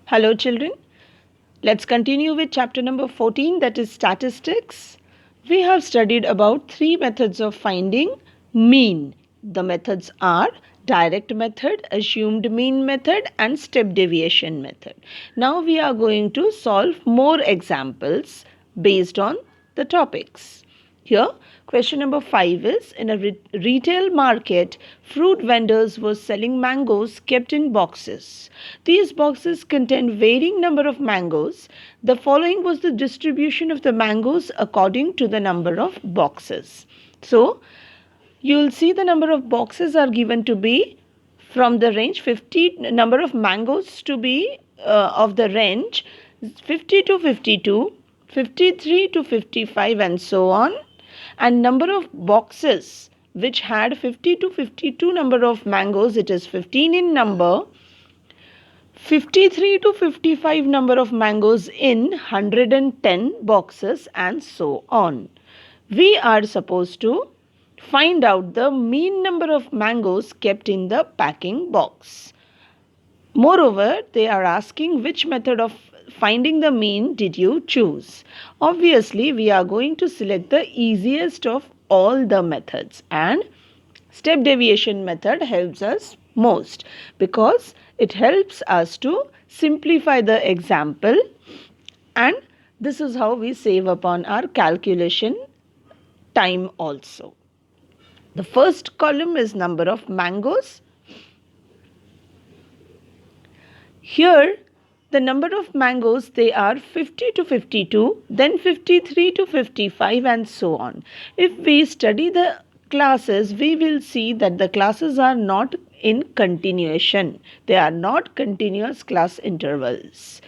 Hello children, let's continue with chapter number 14, that is statistics. We have studied about three methods of finding mean. The methods are direct method, assumed mean method and step deviation method. Now we are going to solve more examples based on the topics. Here, question number 5 is, in a retail market, fruit vendors were selling mangoes kept in boxes. These boxes contained varying number of mangoes. The following was the distribution of the mangoes according to the number of boxes. So, you will see the number of boxes are given to be from the range 50, number of mangoes to be of the range 50 to 52, 53 to 55 and so on, and number of boxes which had 50 to 52 number of mangoes, it is 15 in number, 53 to 55 number of mangoes in 110 boxes and so on. We are supposed to find out the mean number of mangoes kept in the packing box. Moreover, they are asking which method of finding the mean did you choose. Obviously, we are going to select the easiest of all the methods, and step deviation method helps us most because it helps us to simplify the example, and this is how we save upon our calculation time also. The first column is number of mangoes. Here the number of mangoes, they are 50 to 52, then 53 to 55 and so on. If we study the classes, we will see that the classes are not in continuation. They are not continuous class intervals.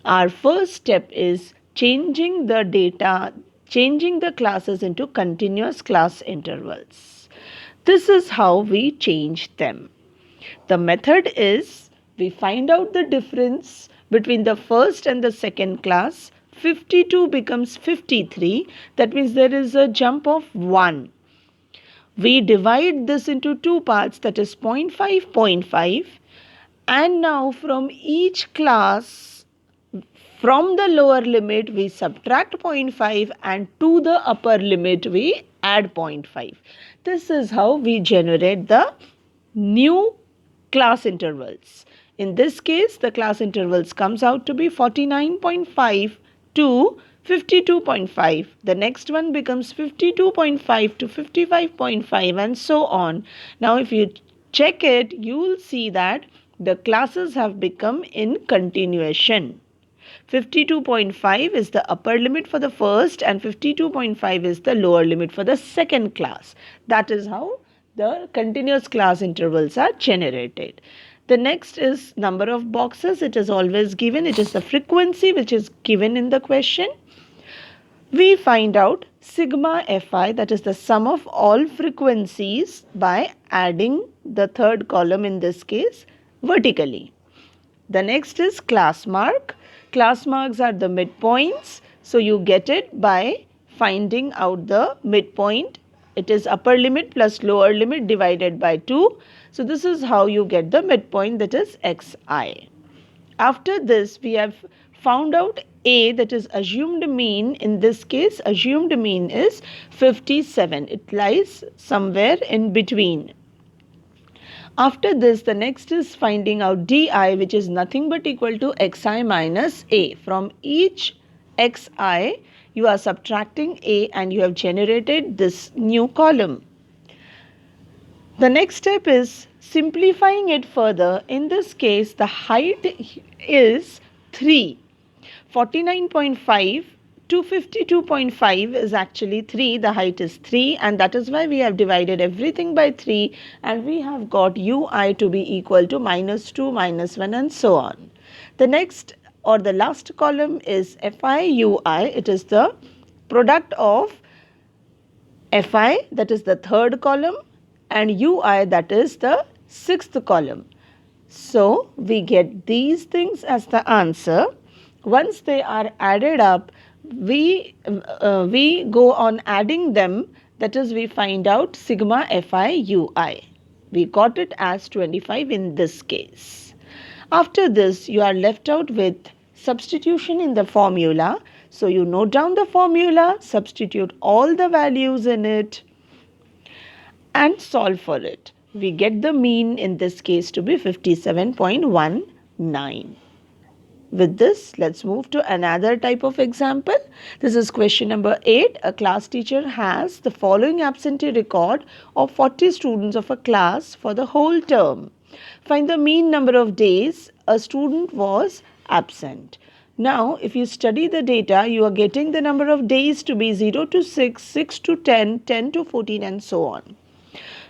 Our first step is changing the data, changing the classes into continuous class intervals. This is how we change them. The method is, we find out the difference between the first and the second class. 52 becomes 53. That means there is a jump of 1. We divide this into two parts, that is 0.5, 0.5. And now from each class, from the lower limit we subtract 0.5 and to the upper limit we add 0.5. This is how we generate the new class intervals. In this case, the class intervals comes out to be 49.5 to 52.5. The next one becomes 52.5 to 55.5 and so on. Now, if you check it, you will see that the classes have become in continuation. 52.5 is the upper limit for the first and 52.5 is the lower limit for the second class. That is how the continuous class intervals are generated. The next is number of boxes. It is always given. It is the frequency which is given in the question. We find out sigma fi, that is the sum of all frequencies, by adding the third column, in this case vertically. The next is class mark. Class marks are the midpoints. So you get it by finding out the midpoint. It is upper limit plus lower limit divided by 2. So this is how you get the midpoint, that is xi. After this, we have found out A, that is assumed mean. In this case, assumed mean is 57. It lies somewhere in between. After this, the next is finding out di, which is nothing but equal to xi minus a. From each xi, you are subtracting a and you have generated this new column. The next step is simplifying it further. In this case, the height is 3. 49.5 to 52.5 is actually 3. The height is 3, and that is why we have divided everything by 3 and we have got ui to be equal to -2, -1 and so on. The next or the last column is fi ui. It is the product of fi, that is the third column, and ui, that is the sixth column. So we get these things as the answer. Once they are added up, we go on adding them, that is we find out sigma fi ui. We got it as 25 in this case. After this, you are left out with substitution in the formula. So you note down the formula, substitute all the values in it and solve for it. We get the mean in this case to be 57.19. With this, let's move to another type of example. This is question number 8. A class teacher has the following absentee record of 40 students of a class for the whole term. Find the mean number of days a student was absent. Now, if you study the data, you are getting the number of days to be 0 to 6, 6 to 10, 10 to 14 and so on.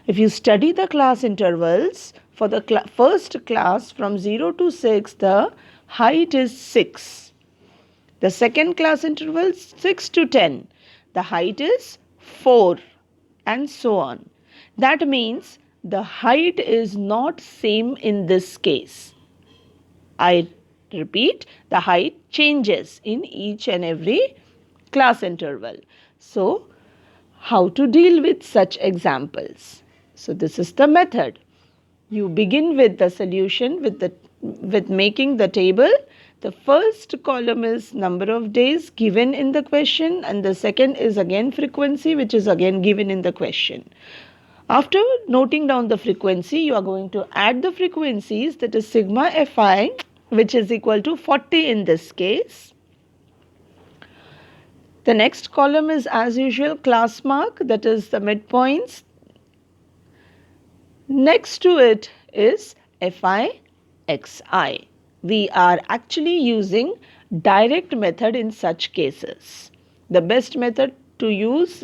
If you study the class intervals, for the first class from 0 to 6, the height is 6. The second class interval 6 to 10, the height is 4 and so on. That means the height is not same in this case. I repeat, the height changes in each and every class interval. So, how to deal with such examples? So, this is the method. You begin with the solution with making the table. The first column is number of days given in the question and the second is again frequency, which is again given in the question. After noting down the frequency, you are going to add the frequencies, that is sigma Fi, which is equal to 40 in this case. The next column is as usual class mark, that is the midpoints. Next to it is Fi Xi. We are actually using direct method in such cases. The best method to use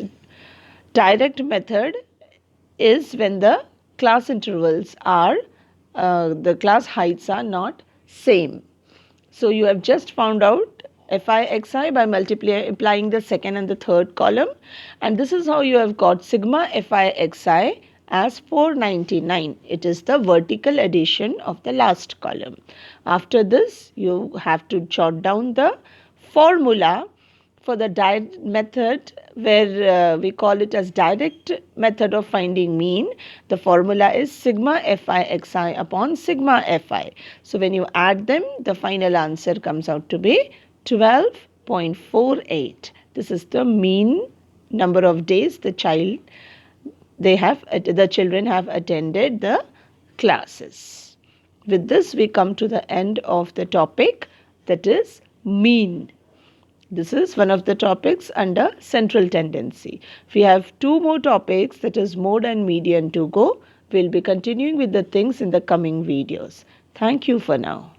direct method is when the class intervals are, the class heights are not same. So you have just found out Fi Xi by multiplying the second and the third column, and this is how you have got sigma Fi Xi as 499. It is the vertical addition of the last column. After this, you have to jot down the formula for the direct method, where we call it as direct method of finding mean. The formula is sigma Fi Xi upon sigma Fi. So when you add them, the final answer comes out to be 12.48. This is the mean number of days the children have attended the classes. With this, we come to the end of the topic, that is mean. This is one of the topics under central tendency. We have two more topics, that is mode and median, to go. We'll be continuing with the things in the coming videos. Thank you for now.